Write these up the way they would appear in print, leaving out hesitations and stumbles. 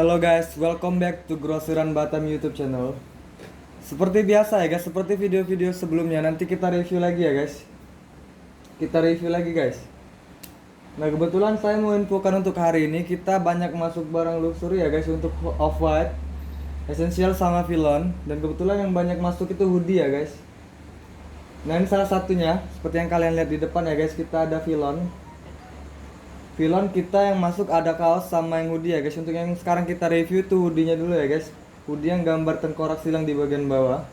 Halo guys, welcome back to Grosiran Batam YouTube channel. Seperti biasa ya guys, seperti video-video sebelumnya, nanti kita review lagi ya guys. Kita review lagi guys. Nah kebetulan saya mau infokan untuk hari ini kita banyak masuk barang luxury ya guys untuk Off-White, Essential sama Vilon. Dan kebetulan yang banyak masuk itu hoodie ya guys. Nah ini salah satunya, seperti yang kalian lihat di depan ya guys, kita ada Vilon. Vilon kita yang masuk ada kaos sama yang hoodie ya guys. Untuk yang sekarang kita review tuh hoodie-nya dulu ya guys. Hoodie yang gambar tengkorak silang di bagian bawah.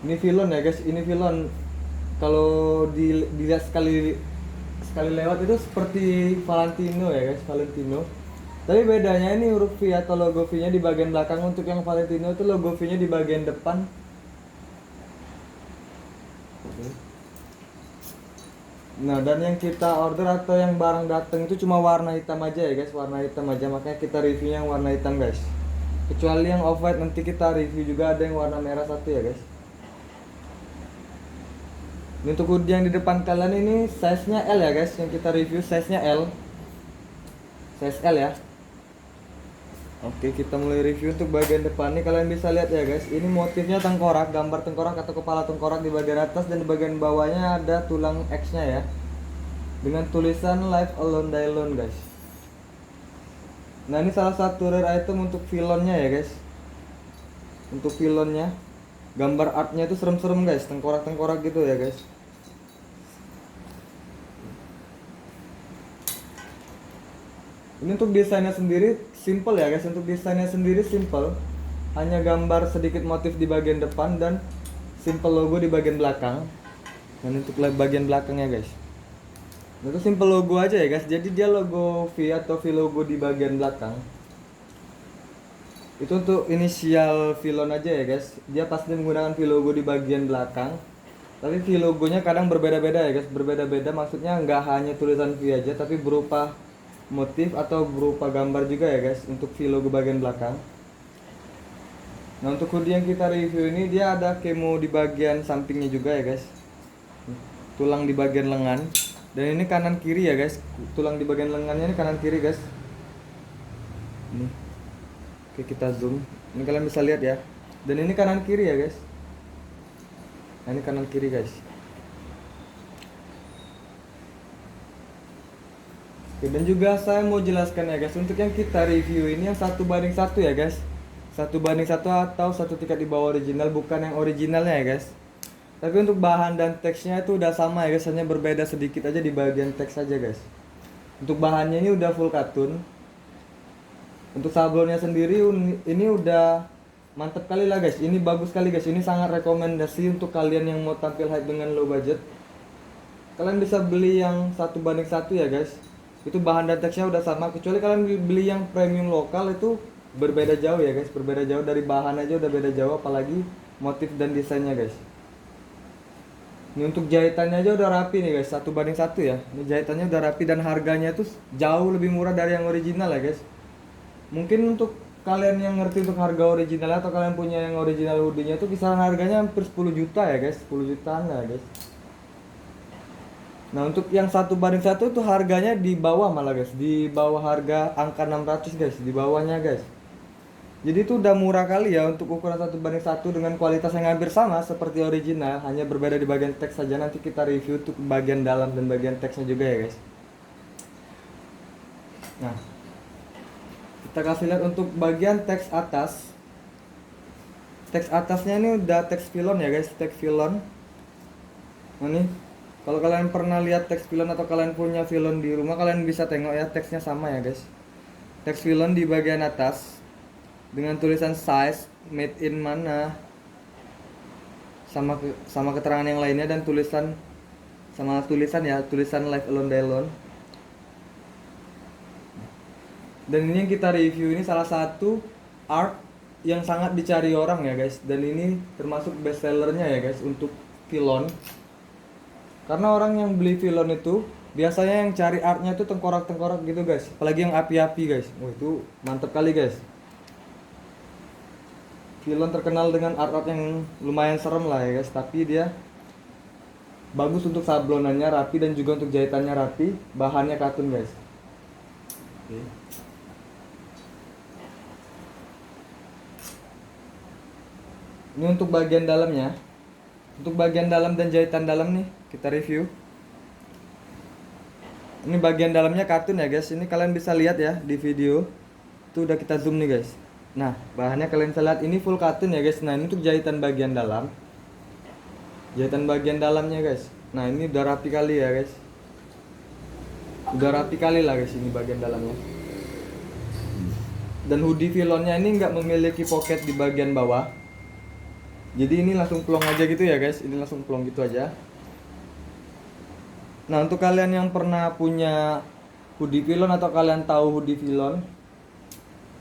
Ini Vilon ya guys, ini Vilon. Kalau dilihat sekali lewat itu seperti Valentino ya guys, Valentino. Tapi bedanya ini huruf V atau logo V-nya di bagian belakang. Untuk yang Valentino itu logo V-nya di bagian depan. Nah dan yang kita order atau yang barang datang itu cuma warna hitam aja ya guys, warna hitam aja, makanya kita review yang warna hitam guys. Kecuali yang off-white nanti kita review juga ada yang warna merah satu ya guys. Ini untuk hoodie yang di depan kalian ini size nya L ya guys, yang kita review size nya L, size L ya. Oke, kita mulai review untuk bagian depan nih. Kalian bisa lihat ya guys, ini motifnya tengkorak, gambar tengkorak atau kepala tengkorak di bagian atas, dan di bagian bawahnya ada tulang X nya ya, dengan tulisan Live Alone Die Alone guys. Nah ini salah satu rare item untuk Vilonnya ya guys. Untuk Vilonnya, gambar artnya itu serem-serem guys, tengkorak-tengkorak gitu ya guys. Ini untuk desainnya sendiri simple ya guys, untuk desainnya sendiri simple. Hanya gambar sedikit motif di bagian depan dan simple logo di bagian belakang. Dan untuk bagian belakangnya guys, itu simple logo aja ya guys. Jadi dia logo V atau V logo di bagian belakang. Itu untuk inisial Vilon aja ya guys. Dia pasti menggunakan V logo di bagian belakang. Tapi V logonya kadang berbeda-beda ya guys, berbeda-beda. Maksudnya nggak hanya tulisan V aja, tapi berupa motif atau berupa gambar juga ya guys untuk V logo bagian belakang. Nah untuk hoodie yang kita review ini dia ada camo di bagian sampingnya juga ya guys, tulang di bagian lengan, dan ini kanan kiri ya guys, tulang di bagian lengannya ini kanan kiri guys. Ini oke, kita zoom, ini kalian bisa lihat ya, dan ini kanan kiri ya guys. Nah ini kanan kiri guys. Oke, dan juga saya mau jelaskan ya guys, untuk yang kita review ini yang 1:1 ya guys, 1:1 atau satu tingkat di bawah original, bukan yang originalnya ya guys. Tapi untuk bahan dan teksnya itu udah sama ya guys, hanya berbeda sedikit aja di bagian teks aja guys. Untuk bahannya ini udah full katun. Untuk sablonnya sendiri ini udah mantep kali lah guys, ini bagus kali guys, ini sangat rekomendasi untuk kalian yang mau tampil hype dengan low budget. Kalian bisa beli yang 1:1 ya guys. Itu bahan dan teksnya udah sama, kecuali kalian beli yang premium lokal itu berbeda jauh ya guys, berbeda jauh, dari bahan aja udah beda jauh, apalagi motif dan desainnya guys. Ini untuk jahitannya aja udah rapi nih guys, 1:1 ya. Ini jahitannya udah rapi dan harganya tuh jauh lebih murah dari yang original ya guys. Mungkin untuk kalian yang ngerti untuk harga original atau kalian punya yang original hoodie-nya itu kisaran harganya hampir 10 juta ya guys, 10 jutaan lah guys. Nah untuk yang 1:1 itu harganya di bawah malah guys, di bawah harga angka 600 guys, di bawahnya guys. Jadi itu udah murah kali ya untuk ukuran 1:1 dengan kualitas yang hampir sama seperti original, hanya berbeda di bagian teks saja. Nanti kita review untuk bagian dalam dan bagian teksnya juga ya guys. Nah kita kasih lihat untuk bagian teks atas. Teks atasnya ini udah teks Vilon ya guys, teks Vilon. Nah nih, kalau kalian pernah lihat teks Vilon atau kalian punya Vilon di rumah, kalian bisa tengok ya, teksnya sama ya guys. Teks Vilon di bagian atas dengan tulisan size, made in mana, sama keterangan yang lainnya, dan tulisan ya, tulisan Live Alone Die Alone. Dan ini yang kita review ini salah satu art yang sangat dicari orang ya guys, dan ini termasuk best sellernya ya guys untuk Vilon. Karena orang yang beli Vilon itu biasanya yang cari artnya itu tengkorak-tengkorak gitu guys, apalagi yang api-api guys. Wah itu mantep kali guys. Vilon terkenal dengan art-art yang lumayan serem lah ya guys, tapi dia bagus untuk sablonannya rapi dan juga untuk jahitannya rapi, bahannya katun guys. Oke. Ini untuk bagian dalamnya. Untuk bagian dalam dan jahitan dalam nih kita review. Ini bagian dalamnya katun ya guys. Ini kalian bisa lihat ya di video. Itu udah kita zoom nih guys. Nah, bahannya kalian bisa lihat ini full katun ya guys. Nah, ini untuk jahitan bagian dalam. Jahitan bagian dalamnya guys. Nah, ini udah rapi kali ya guys. Udah rapi kali lah guys ini bagian dalamnya. Dan hoodie filonnya ini nggak memiliki pocket di bagian bawah. Jadi ini langsung plong aja gitu ya guys. Ini langsung plong gitu aja. Nah, untuk kalian yang pernah punya hoodie filon atau kalian tahu hoodie filon,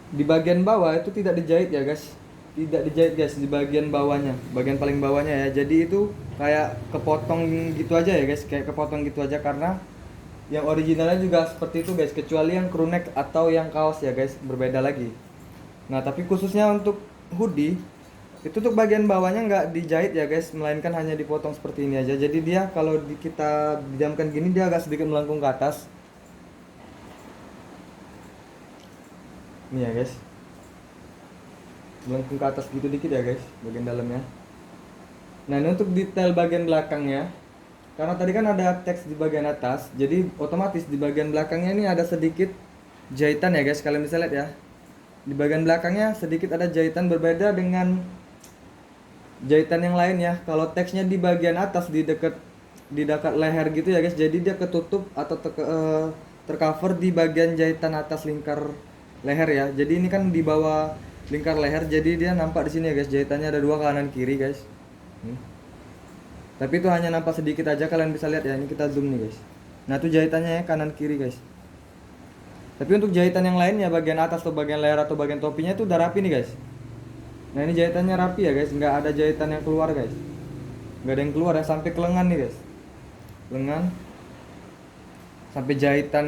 di bagian bawah itu tidak dijahit ya guys. Tidak dijahit guys di bagian bawahnya, bagian paling bawahnya ya. Jadi itu kayak kepotong gitu aja ya guys, kayak kepotong gitu aja karena yang originalnya juga seperti itu guys, kecuali yang crew neck atau yang kaos ya guys, berbeda lagi. Nah, tapi khususnya untuk hoodie itu untuk bagian bawahnya nggak dijahit ya guys, melainkan hanya dipotong seperti ini aja. Jadi dia kalau kita diamkan gini dia agak sedikit melengkung ke atas. Ini ya guys, melengkung ke atas gitu dikit ya guys bagian dalamnya. Nah, ini untuk detail bagian belakangnya. Karena tadi kan ada teks di bagian atas, jadi otomatis di bagian belakangnya ini ada sedikit jahitan ya guys, kalian bisa lihat ya. Di bagian belakangnya sedikit ada jahitan berbeda dengan jahitan yang lain ya. Kalau teksnya di bagian atas di dekat leher gitu ya guys, jadi dia ketutup atau tercover di bagian jahitan atas lingkar leher ya. Jadi ini kan di bawah lingkar leher, jadi dia nampak di sini ya guys, jahitannya ada dua kanan kiri guys. Tapi itu hanya nampak sedikit aja, kalian bisa lihat ya. Ini kita zoom nih guys. Nah, itu jahitannya ya kanan kiri guys. Tapi untuk jahitan yang lainnya bagian atas atau bagian leher atau bagian topinya itu udah rapi nih guys. Nah, ini jahitannya rapi ya guys, nggak ada jahitan yang keluar guys. Nggak ada yang keluar ya, sampai ke lengan nih guys. Lengan sampai jahitan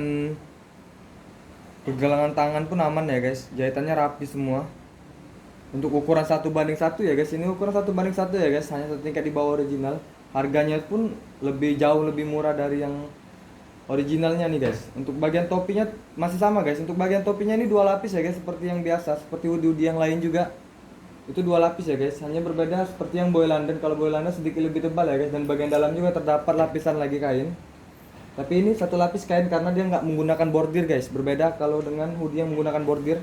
pergelangan tangan pun aman ya guys. Jahitannya rapi semua. Untuk ukuran 1:1 ya guys, ini ukuran 1:1 ya guys, hanya satu tingkat di bawah original. Harganya pun jauh lebih murah dari yang originalnya nih guys. Untuk bagian topinya masih sama guys. Untuk bagian topinya ini 2 lapis ya guys, seperti yang biasa, seperti hoodie yang lain juga. Itu 2 lapis ya guys, hanya berbeda seperti yang Boy London. Kalau Boy London sedikit lebih tebal ya guys, dan bagian dalam juga terdapat lapisan lagi kain. Tapi ini 1 lapis kain karena dia nggak menggunakan bordir guys. Berbeda kalau dengan hoodie yang menggunakan bordir.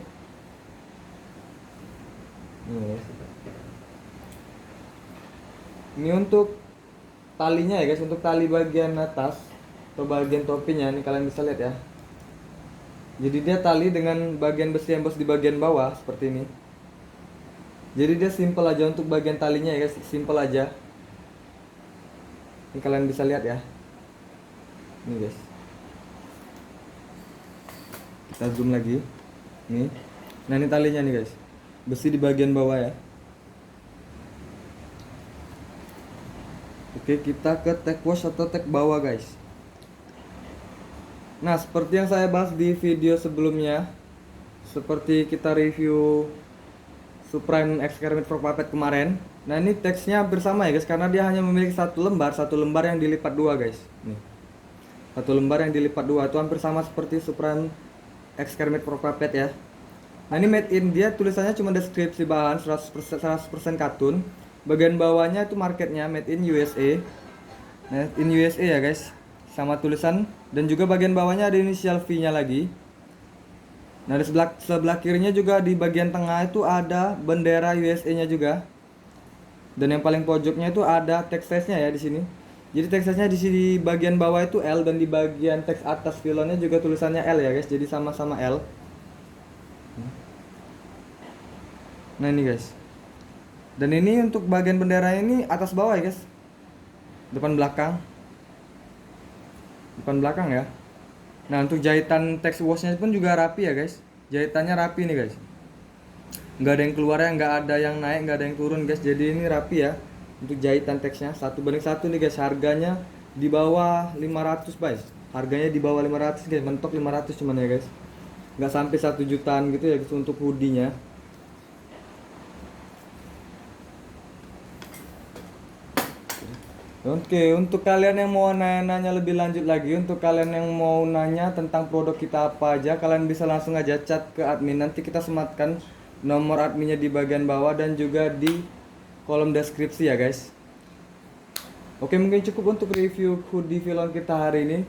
Ini untuk talinya ya guys, untuk tali bagian atas atau bagian topinya ini kalian bisa lihat ya. Jadi dia tali dengan bagian besi embos di bagian bawah seperti ini. Jadi dia simple aja untuk bagian talinya ya guys, simple aja. Ini kalian bisa lihat ya. Ini guys. Kita zoom lagi. Nih. Nah, ini talinya nih guys. Besi di bagian bawah ya. Oke, kita ke tag wash atau tag bawah guys. Nah, seperti yang saya bahas di video sebelumnya, seperti kita review Supreme X Kermit Frog Puppet kemarin. Nah, ini teksnya hampir sama ya guys, karena dia hanya memiliki satu lembar yang dilipat 2 guys. Nih. Satu lembar yang dilipat 2 itu hampir sama seperti Supreme X Kermit Frog Puppet ya. Nah, ini made in, dia tulisannya cuma deskripsi bahan 100% katun. Bagian bawahnya itu marketnya made in USA. Nah, in USA ya guys, sama tulisan. Dan juga bagian bawahnya ada inisial V nya lagi. Nah, di sebelah kirinya juga di bagian tengah itu ada bendera USA nya juga. Dan yang paling pojoknya itu ada text size-nya ya di sini. Jadi text size-nya di sini bagian bawah itu L, dan di bagian teks atas filonnya juga tulisannya L ya guys. Jadi sama-sama L. Nah, ini guys. Dan ini untuk bagian bendera ini atas bawah ya guys. Depan belakang ya. Nah, untuk jahitan text washnya pun juga rapi ya guys. Jahitannya rapi nih guys. Nggak ada yang keluar ya, nggak ada yang naik, nggak ada yang turun guys. Jadi ini rapi ya. Untuk jahitan teksnya 1:1 nih guys. Harganya di bawah 500 guys. Harganya di bawah 500 guys. Mentok 500 cuman ya guys. Nggak sampai 1 jutaan gitu ya guys untuk hoodie-nya. Oke, untuk kalian yang mau nanya lebih lanjut lagi, untuk kalian yang mau nanya tentang produk kita apa aja, kalian bisa langsung aja chat ke admin. Nanti kita sematkan nomor adminnya di bagian bawah dan juga di kolom deskripsi ya guys. Oke, mungkin cukup untuk review hoodie film kita hari ini.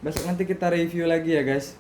Besok nanti kita review lagi ya guys.